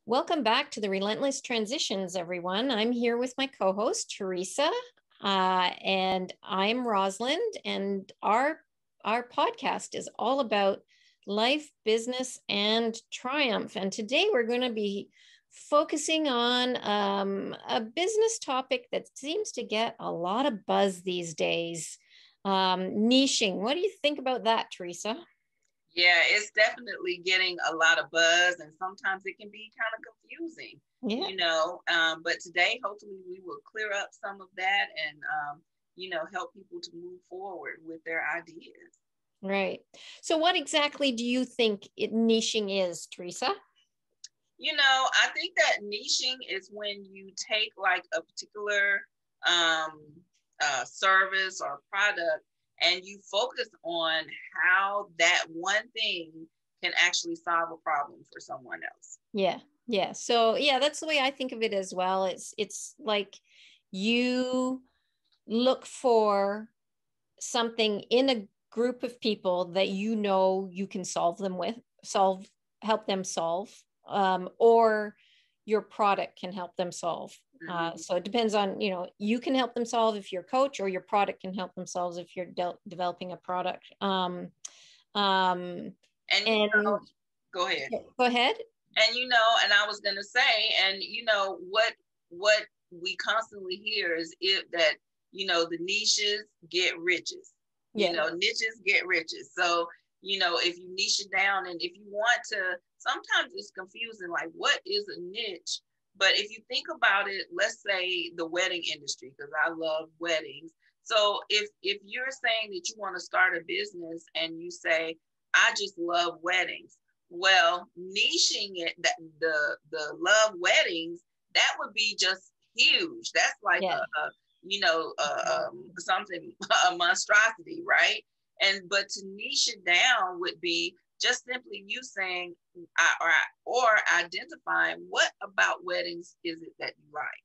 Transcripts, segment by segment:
Welcome back to the Relentless Transitions, everyone. I'm here with my co-host, Teresa, and I'm Rosalind, and our podcast is all about life, business, and triumph. And today we're going to be focusing on a business topic that seems to get a lot of buzz these days, niching. What do you think about that, Teresa? Yeah, it's definitely getting a lot of buzz, and sometimes it can be kind of confusing, Yeah. But today, hopefully, we will clear up some of that and, help people to move forward with their ideas. Right. So, what exactly do you think niching is, Teresa? I think that niching is when you take like a particular service or product and you focus on how that one thing can actually solve a problem for someone else. Yeah. Yeah. So, yeah, that's the way I think of it as well. It's like you look for something in a group of people that you know you can help them solve, or your product can help them solve. So it depends on, you can help them solve if you're a coach, or your product can help them solve if you're developing a product. And go ahead. Go ahead. And I was going to say, and what we constantly hear is that the niches get riches. Yeah. Niches get riches. So if you niche it down, and if you want to, sometimes it's confusing, like what is a niche? But if you think about it, let's say the wedding industry, because I love weddings. So if you're saying that you want to start a business and you say, I just love weddings, well, niching it, that the love weddings, that would be just huge. That's like something, a monstrosity, right? But to niche it down would be just simply you saying or identifying what about weddings is it that you like.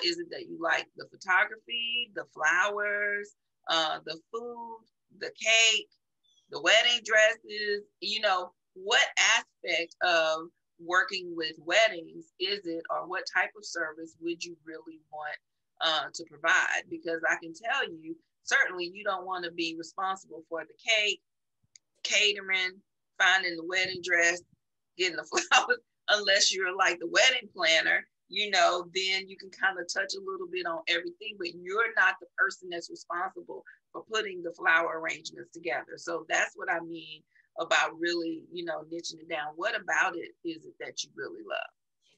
Is it that you like the photography, the flowers, the food, the cake, the wedding dresses? What aspect of working with weddings is it, or what type of service would you really want to provide? Because I can tell you, certainly you don't want to be responsible for the cake, catering, finding the wedding dress, getting the flowers, unless you're like the wedding planner. Then you can kind of touch a little bit on everything, but you're not the person that's responsible for putting the flower arrangements together. So that's what I mean about really, niching it down. What about it is it that you really love?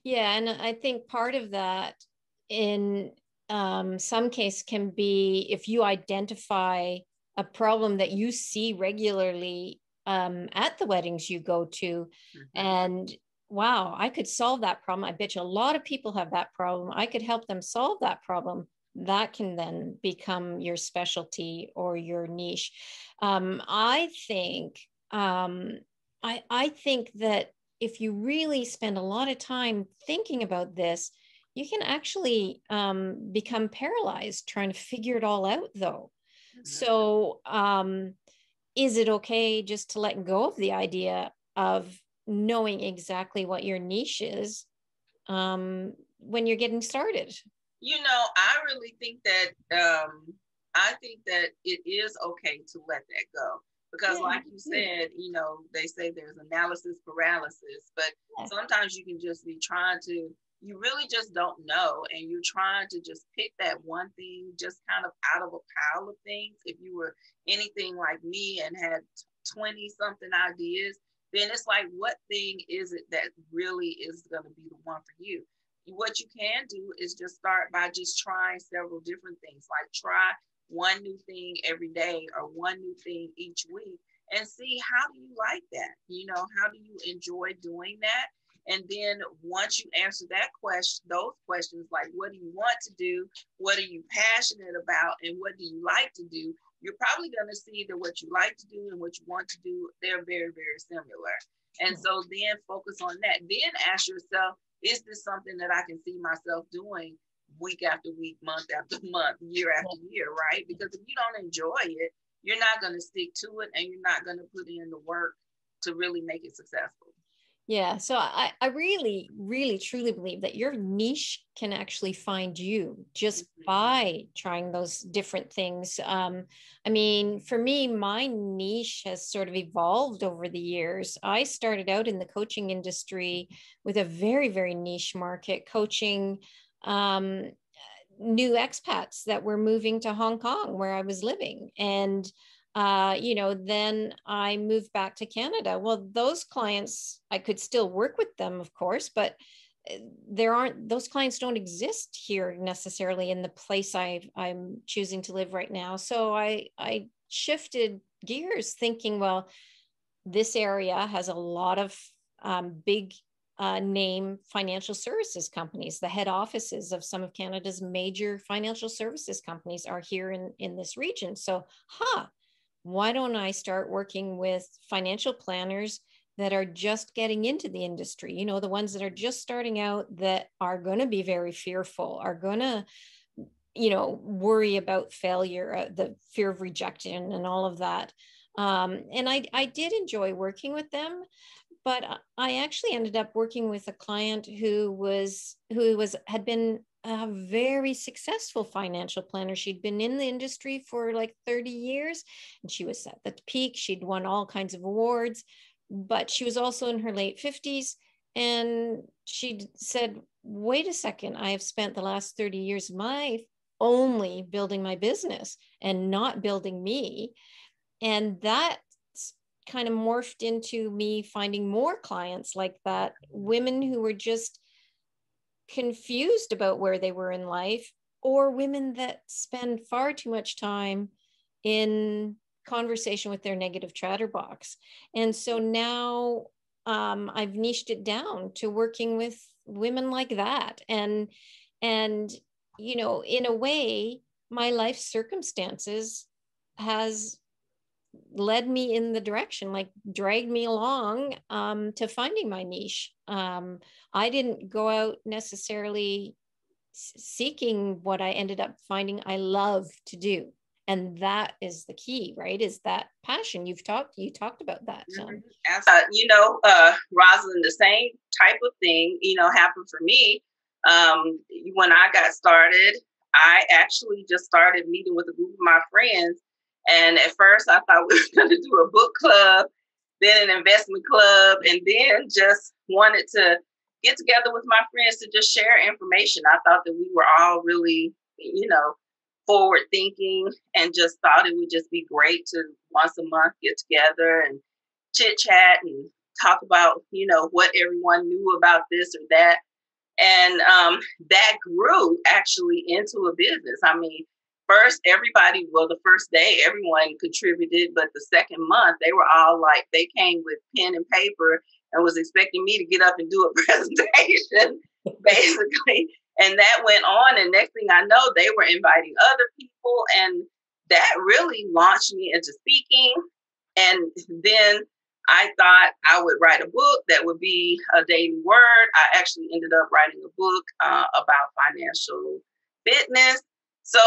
Yeah, and I think part of that in some case can be if you identify a problem that you see regularly at the weddings you go to, and wow, I could solve that problem. I bet you a lot of people have that problem. I could help them solve that problem. That can then become your specialty or your niche. I think that if you really spend a lot of time thinking about this, you can actually become paralyzed trying to figure it all out, though. So, is it okay just to let go of the idea of knowing exactly what your niche is when you're getting started? I really think that it is okay to let that go. Because like you said, they say there's analysis paralysis, but sometimes you can just be you really just don't know. And you're trying to just pick that one thing just kind of out of a pile of things. If you were anything like me and had 20 something ideas, then it's like, what thing is it that really is going to be the one for you? What you can do is just start by just trying several different things, like try one new thing every day or one new thing each week, and see, how do you like that? How do you enjoy doing that? And then once you answer those questions, like what do you want to do? What are you passionate about? And what do you like to do? You're probably going to see that what you like to do and what you want to do, they're very, very similar. And so then focus on that. Then ask yourself, is this something that I can see myself doing week after week, month after month, year after year, right? Because if you don't enjoy it, you're not going to stick to it, and you're not going to put in the work to really make it successful. Yeah. So I really, really, truly believe that your niche can actually find you just by trying those different things. I mean, for me, my niche has sort of evolved over the years. I started out in the coaching industry with a very, very niche market, coaching um, new expats that were moving to Hong Kong where I was living. And then I moved back to Canada. Well, those clients, I could still work with them, of course, but those clients don't exist here necessarily in the place I'm choosing to live right now. So I shifted gears thinking, well, this area has a lot of big name financial services companies. The head offices of some of Canada's major financial services companies are here in this region. So, why don't I start working with financial planners that are just getting into the industry? You know, the ones that are just starting out, that are going to be very fearful, are going to, worry about failure, the fear of rejection and all of that. And I did enjoy working with them, but I actually ended up working with a client who had been a very successful financial planner. She'd been in the industry for like 30 years, and she was at the peak. She'd won all kinds of awards, but she was also in her late 50s. And she said, wait a second, I have spent the last 30 years of my life only building my business and not building me. And that kind of morphed into me finding more clients like that, women who were just confused about where they were in life, or women that spend far too much time in conversation with their negative chatterbox. And so now I've niched it down to working with women like that. And in a way, my life circumstances has led me in the direction, like dragged me along to finding my niche. I didn't go out necessarily seeking what I ended up finding I love to do. And that is the key, right? Is that passion. You talked about that. Rosalind, the same type of thing, happened for me. When I got started, I actually just started meeting with a group of my friends. And at first I thought we were going to do a book club, then an investment club, and then just wanted to get together with my friends to just share information. I thought that we were all really, forward thinking, and just thought it would just be great to once a month get together and chit chat and talk about, what everyone knew about this or that. And that grew actually into a business. I mean, the first day, everyone contributed, but the second month, they were all like, they came with pen and paper and was expecting me to get up and do a presentation, basically. And that went on. And next thing I know, they were inviting other people. And that really launched me into speaking. And then I thought I would write a book that would be a daily word. I actually ended up writing a book about financial fitness. So,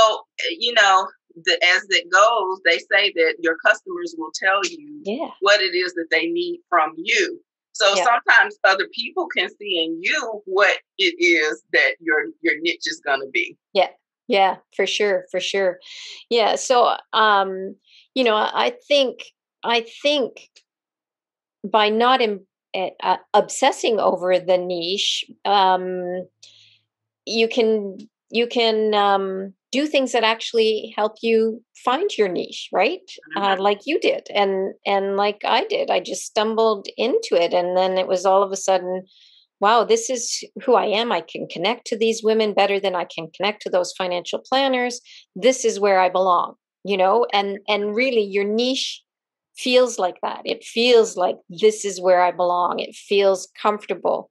as it goes, they say that your customers will tell you what it is that they need from you. So sometimes other people can see in you what it is that your niche is going to be. Yeah. Yeah, for sure. For sure. Yeah. So, I think by not obsessing over the niche, you can do things that actually help you find your niche, right? Like you did, and like I did. I just stumbled into it, and then it was all of a sudden, wow, this is who I am. I can connect to these women better than I can connect to those financial planners. This is where I belong, and really your niche feels like that. It feels like this is where I belong. It feels comfortable.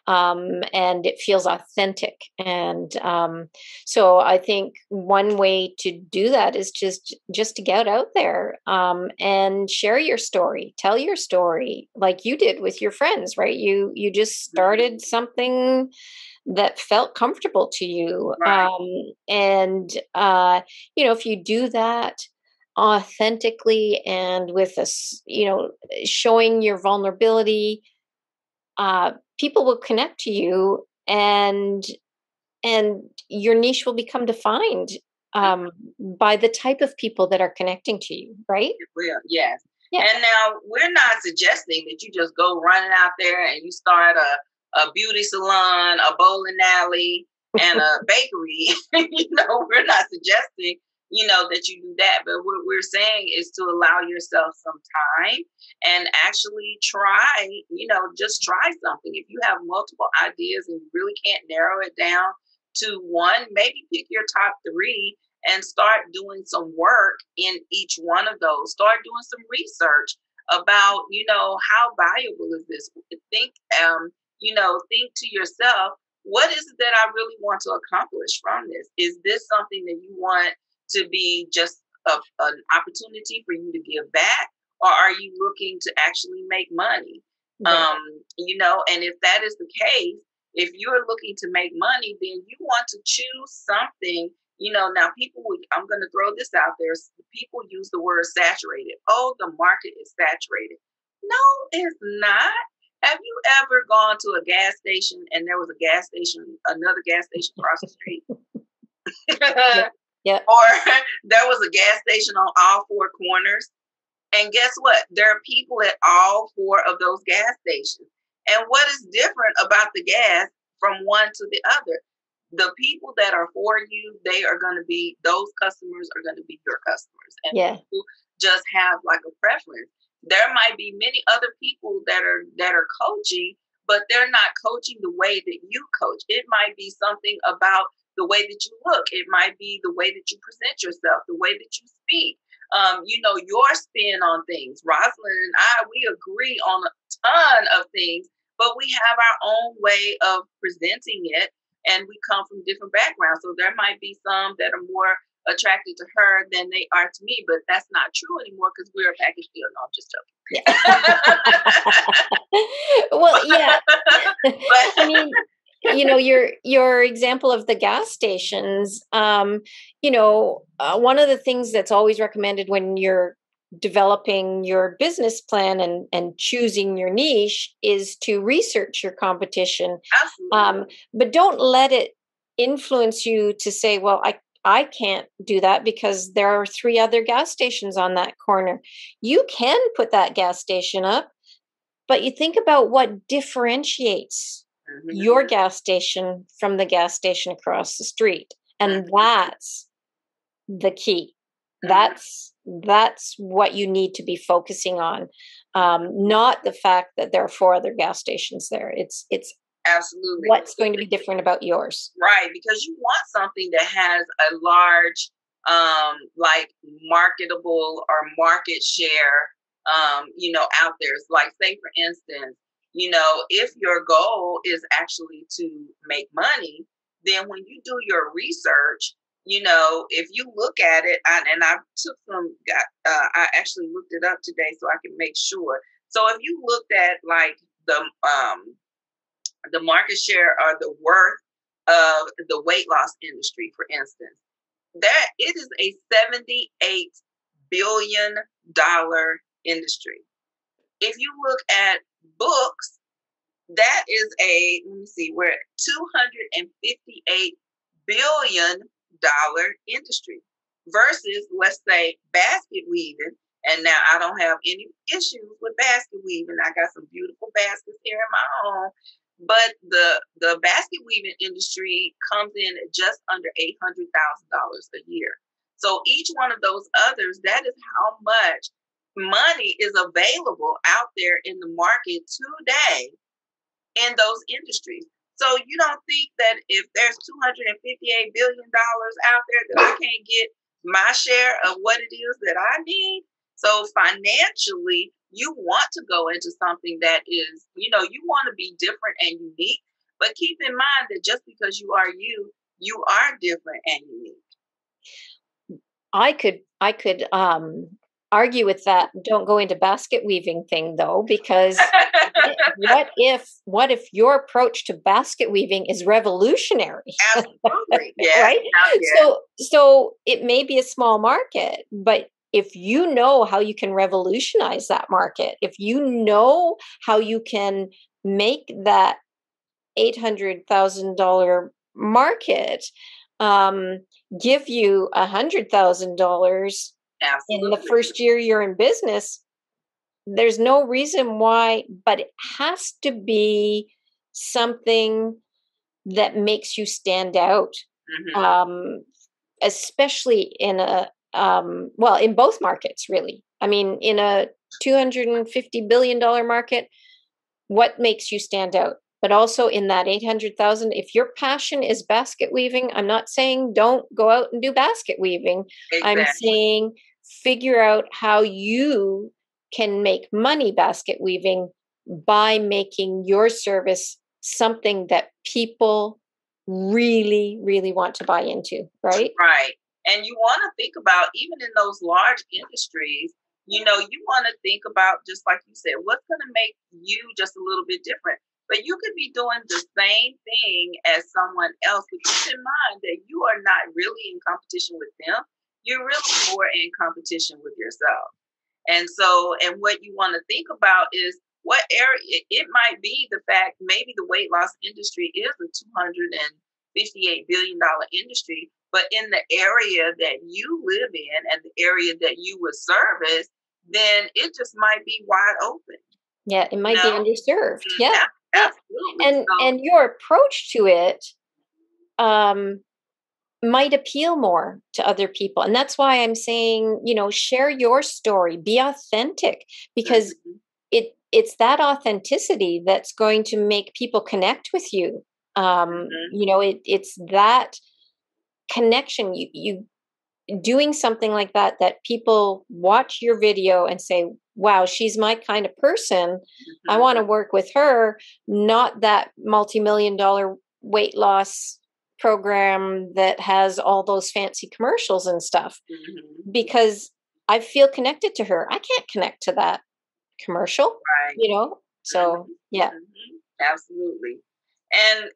And it feels authentic. And so I think one way to do that is just to get out there and share your story, tell your story like you did with your friends, right? You just started something that felt comfortable to you. Right. If you do that authentically and with showing your vulnerability, people will connect to you, and your niche will become defined by the type of people that are connecting to you, right? It will, yes. Yeah. And now we're not suggesting that you just go running out there and you start a beauty salon, a bowling alley, and a bakery. We're not suggesting, that you do that. But what we're saying is to allow yourself some time and actually try, just try something. If you have multiple ideas and you really can't narrow it down to one, maybe pick your top three and start doing some work in each one of those. Start doing some research about, how valuable is this? Think, think to yourself, what is it that I really want to accomplish from this? Is this something that you want to be just an opportunity for you to give back? Or are you looking to actually make money? Right. And if that is the case, if you're looking to make money, then you want to choose something. Now I'm going to throw this out there. People use the word saturated. Oh, the market is saturated. No, it's not. Have you ever gone to a gas station and there was another gas station across the street? Yeah. Or there was a gas station on all four corners. And guess what? There are people at all four of those gas stations. And what is different about the gas from one to the other? The people that are for you, those customers are going to be your customers. And people just have like a preference. There might be many other people that are coaching, but they're not coaching the way that you coach. It might be something about the way that you look. It might be the way that you present yourself, the way that you speak. Your spin on things. Rosalind and I, we agree on a ton of things, but we have our own way of presenting it, and we come from different backgrounds. So there might be some that are more attracted to her than they are to me, but that's not true anymore because we're a package deal. No, I'm just joking. Yeah. Well, yeah. But I mean, your example of the gas stations, one of the things that's always recommended when you're developing your business plan and choosing your niche is to research your competition. Absolutely. But don't let it influence you to say, well, I can't do that because there are 3 other gas stations on that corner. You can put that gas station up, but you think about what differentiates your gas station from the gas station across the street. And that's the key. That's what you need to be focusing on. Not the fact that there are 4 other gas stations there. It's absolutely what's going to be different about yours. Right. Because you want something that has a large, marketable or market share, out there. It's like, say, for instance, if your goal is actually to make money, then when you do your research, if you look at it, I actually looked it up today so I can make sure. So if you looked at like the market share or the worth of the weight loss industry, for instance, that it is a $78 billion industry. If you look at books, that is we're at $258 billion industry versus, let's say, basket weaving. And now I don't have any issues with basket weaving. I got some beautiful baskets here in my home, but the basket weaving industry comes in at just under $800,000 a year. So each one of those others, that is how much money is available out there in the market today in those industries. So you don't think that if there's $258 billion out there that I can't get my share of what it is that I need? So financially, you want to go into something that is, you want to be different and unique, but keep in mind that just because you are you are different and unique. I could argue with that. Don't go into basket weaving thing though, because what if your approach to basket weaving is revolutionary? Absolutely. Yeah. Right? Yeah. So it may be a small market, but if you know how you can revolutionize that market, if you know how you can make that $800,000 market give you $100,000 in the first year you're in business. There's no reason why, but it has to be something that makes you stand out, especially in a well, in both markets, really. I mean, in a $250 billion market, what makes you stand out? But also in that 800,000, if your passion is basket weaving, I'm not saying don't go out and do basket weaving. Exactly. I'm saying figure out how you can make money basket weaving by making your service something that people really, really want to buy into, right? Right. And you want to think about, even in those large industries, you want to think about, just like you said, what's going to make you just a little bit different. But you could be doing the same thing as someone else, but keep in mind that you are not really in competition with them. You're really more in competition with yourself. And so, and what you want to think about is what area. It might be the fact maybe the weight loss industry is a $258 billion industry, but in the area that you live in and the area that you would service, then it just might be wide open. Yeah, it might be underserved. Yeah. Absolutely. And your approach to it might appeal more to other people. And that's why I'm saying, share your story, be authentic, because it's that authenticity that's going to make people connect with you. It's that connection. You doing something like that people watch your video and say, wow, she's my kind of person. I want to work with her, not that multi-million-dollar weight loss program that has all those fancy commercials and stuff, because I feel connected to her. I can't connect to that commercial, right? So yeah. Absolutely. And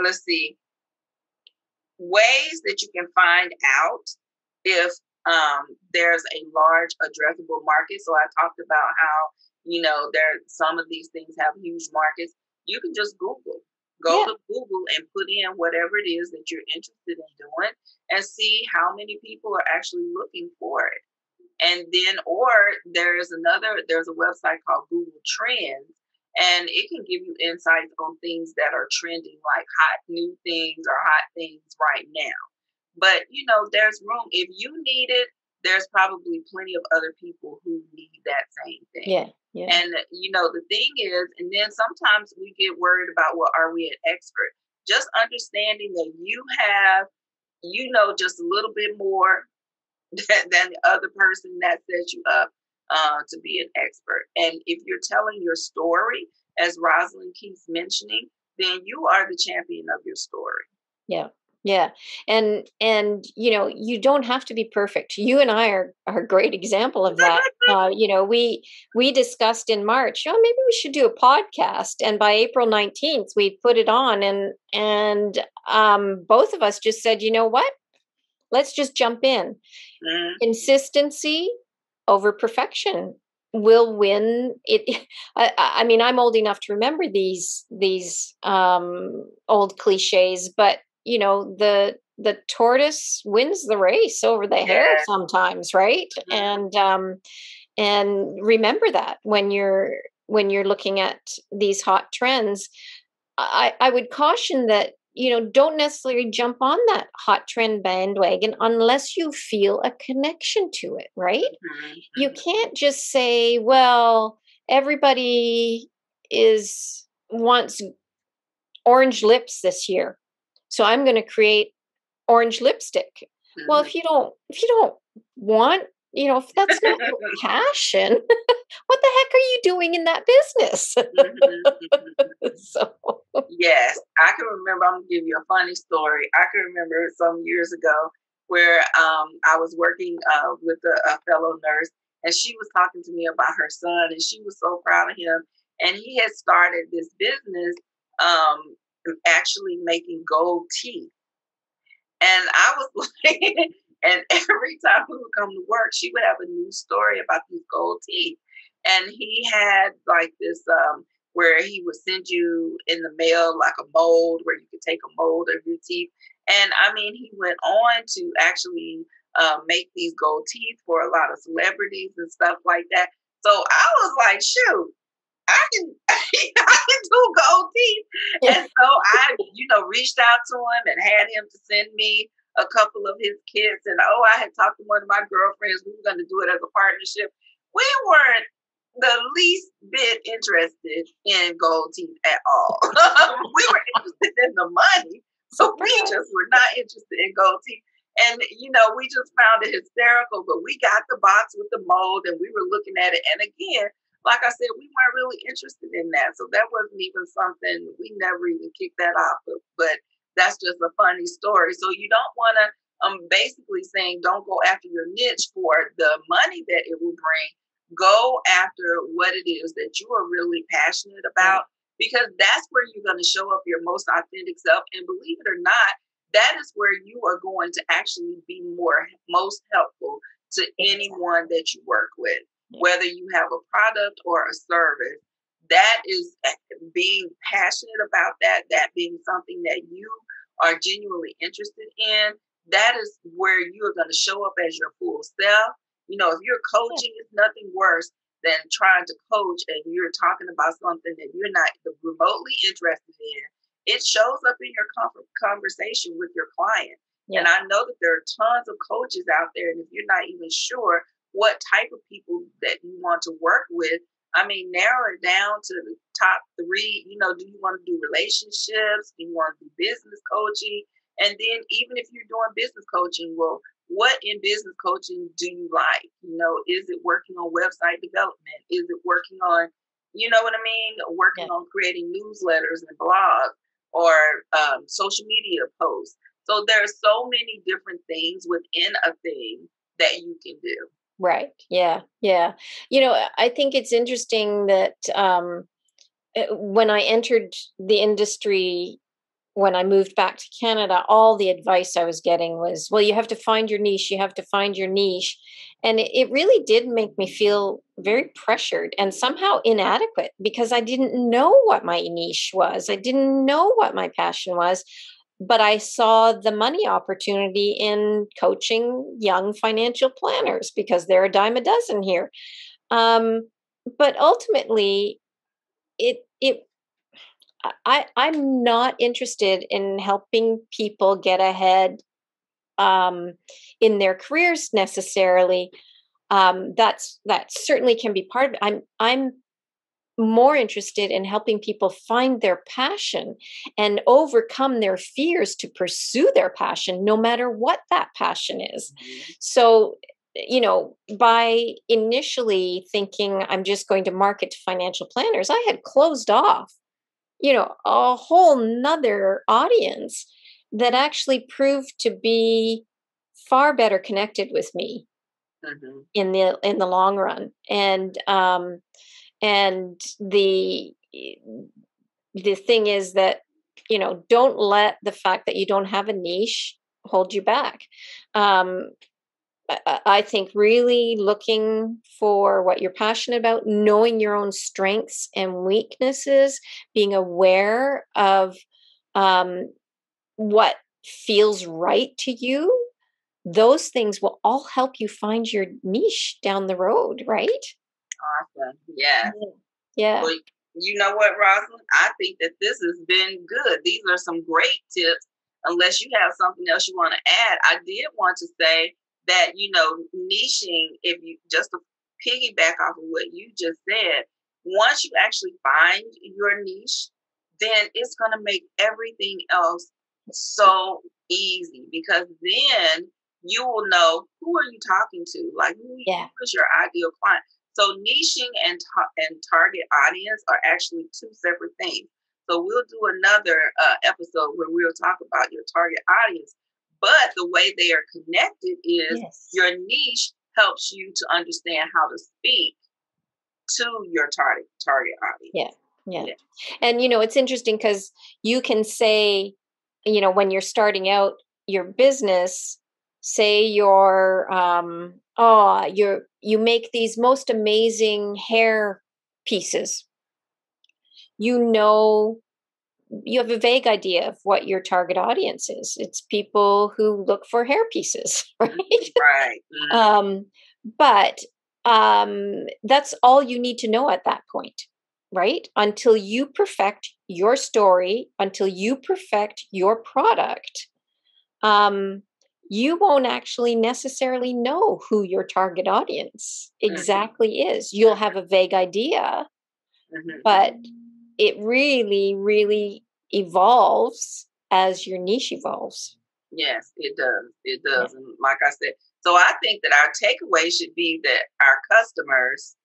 let's see, ways that you can find out if there's a large addressable market. So I talked about how some of these things have huge markets. You can just go to Google and put in whatever it is that you're interested in doing and see how many people are actually looking for it. And then, or there's a website called Google Trends, and it can give you insights on things that are trending, like hot new things or hot things right now. But, there's room. If you need it, there's probably plenty of other people who need that same thing. Yeah. And, the thing is, and then sometimes we get worried about, well, are we an expert? Just understanding that you have, just a little bit more than the other person that sets you up to be an expert. And if you're telling your story, as Rosalind keeps mentioning, then you are the champion of your story. Yeah. And you don't have to be perfect. You and I are a great example of that. We discussed in March, maybe we should do a podcast. And by April 19th, we put it on, and both of us just said, you know what? Let's just jump in. Consistency over perfection will win it. I mean, I'm old enough to remember these old cliches, but the tortoise wins the race over the hare sometimes, right? And remember that when you're looking at these hot trends. I would caution that don't necessarily jump on that hot trend bandwagon unless you feel a connection to it, right? You can't just say, well, everybody wants orange lips this year, so I'm going to create orange lipstick. Well, if you don't want, if that's not your passion, what the heck are you doing in that business? So yes, I can remember. I'm gonna give you a funny story. I can remember some years ago where I was working with a fellow nurse, and she was talking to me about her son, and she was so proud of him. And he had started this business, actually making gold teeth. And I was like, and every time we would come to work, she would have a new story about these gold teeth. And he had like this where he would send you in the mail like a mold where you could take a mold of your teeth. And I mean, he went on to actually make these gold teeth for a lot of celebrities and stuff like that. So I was like, shoot, I can I can do gold teeth. Yeah. And so I, reached out to him and had him to send me a couple of his kits. And I had talked to one of my girlfriends. We were going to do it as a partnership. We weren't the least bit interested in gold teeth at all. We were interested in the money. So we just were not interested in gold teeth. And, we just found it hysterical, but we got the box with the mold and we were looking at it. And again, like I said, we weren't really interested in that. So that wasn't even something, we never even kicked that off. But that's just a funny story. So you don't want to, basically saying, don't go after your niche for the money that it will bring. Go after what it is that you are really passionate about, because that's where you're going to show up your most authentic self. And believe it or not, that is where you are going to actually be most helpful to anyone that you work with. Whether you have a product or a service, that is being passionate about that being something that you are genuinely interested in. That is where you are going to show up as your full self. If you're coaching, it's nothing worse than trying to coach and you're talking about something that you're not remotely interested in. It shows up in your conversation with your client. Yeah. And I know that there are tons of coaches out there, and if you're not even sure what type of people that you want to work with, I mean, narrow it down to the top 3. Do you want to do relationships? Do you want to do business coaching? And then even if you're doing business coaching, well, what in business coaching do you like? Is it working on website development? Is it working on, what I mean? Working on creating newsletters and blogs or social media posts. So there's so many different things within a thing that you can do. Right. Yeah. Yeah. I think it's interesting that when I entered the industry, when I moved back to Canada, all the advice I was getting was, well, you have to find your niche. You have to find your niche. And it really did make me feel very pressured and somehow inadequate because I didn't know what my niche was. I didn't know what my passion was. But I saw the money opportunity in coaching young financial planners because they're a dime a dozen here. But ultimately, I'm not interested in helping people get ahead in their careers necessarily. That certainly can be part of it. I'm more interested in helping people find their passion and overcome their fears to pursue their passion, no matter what that passion is. Mm-hmm. So, by initially thinking I'm just going to market to financial planners, I had closed off, a whole nother audience that actually proved to be far better connected with me mm-hmm. in the long run. And the thing is that, don't let the fact that you don't have a niche hold you back. I think really looking for what you're passionate about, knowing your own strengths and weaknesses, being aware of what feels right to you, those things will all help you find your niche down the road, right? Awesome. Yes. Yeah. Well, you know what, Rosalind? I think that this has been good. These are some great tips. Unless you have something else you want to add, I did want to say that, niching, if you just to piggyback off of what you just said, once you actually find your niche, then it's going to make everything else so easy, because then you will know who are you talking to, like who is your ideal client. So niching and target audience are actually 2 separate things. So we'll do another episode where we'll talk about your target audience. But the way they are connected is your niche helps you to understand how to speak to your target audience. Yeah. And, it's interesting because you can say, when you're starting out your business, say you're oh, you make these most amazing hair pieces. You know, you have a vague idea of what your target audience is. It's people who look for hair pieces, right? Right. But that's all you need to know at that point, right? Until you perfect your story, until you perfect your product, you won't actually necessarily know who your target audience exactly is. You'll have a vague idea, but it really, really evolves as your niche evolves. Yes, it does. It does. And like I said, so I think that our takeaway should be that our customers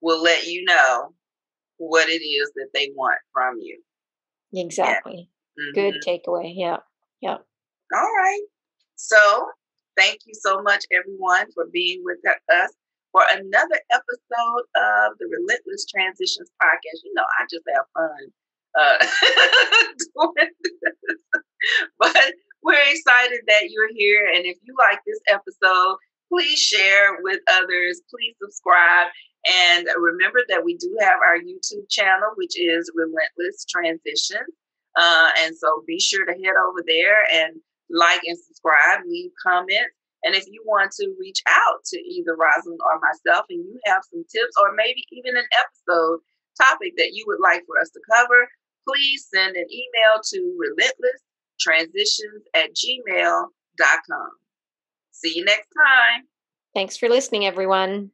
will let you know what it is that they want from you. Exactly. Good takeaway. Yeah. Yeah. All right. So thank you so much, everyone, for being with us for another episode of the Relentless Transitions podcast. You know, I just have fun doing this. But we're excited that you're here. And if you like this episode, please share with others. Please subscribe. And remember that we do have our YouTube channel, which is Relentless Transitions. And so be sure to head over there and like and subscribe, leave comments. And if you want to reach out to either Rosalind or myself and you have some tips or maybe even an episode topic that you would like for us to cover, please send an email to relentlesstransitions@gmail.com. See you next time. Thanks for listening, everyone.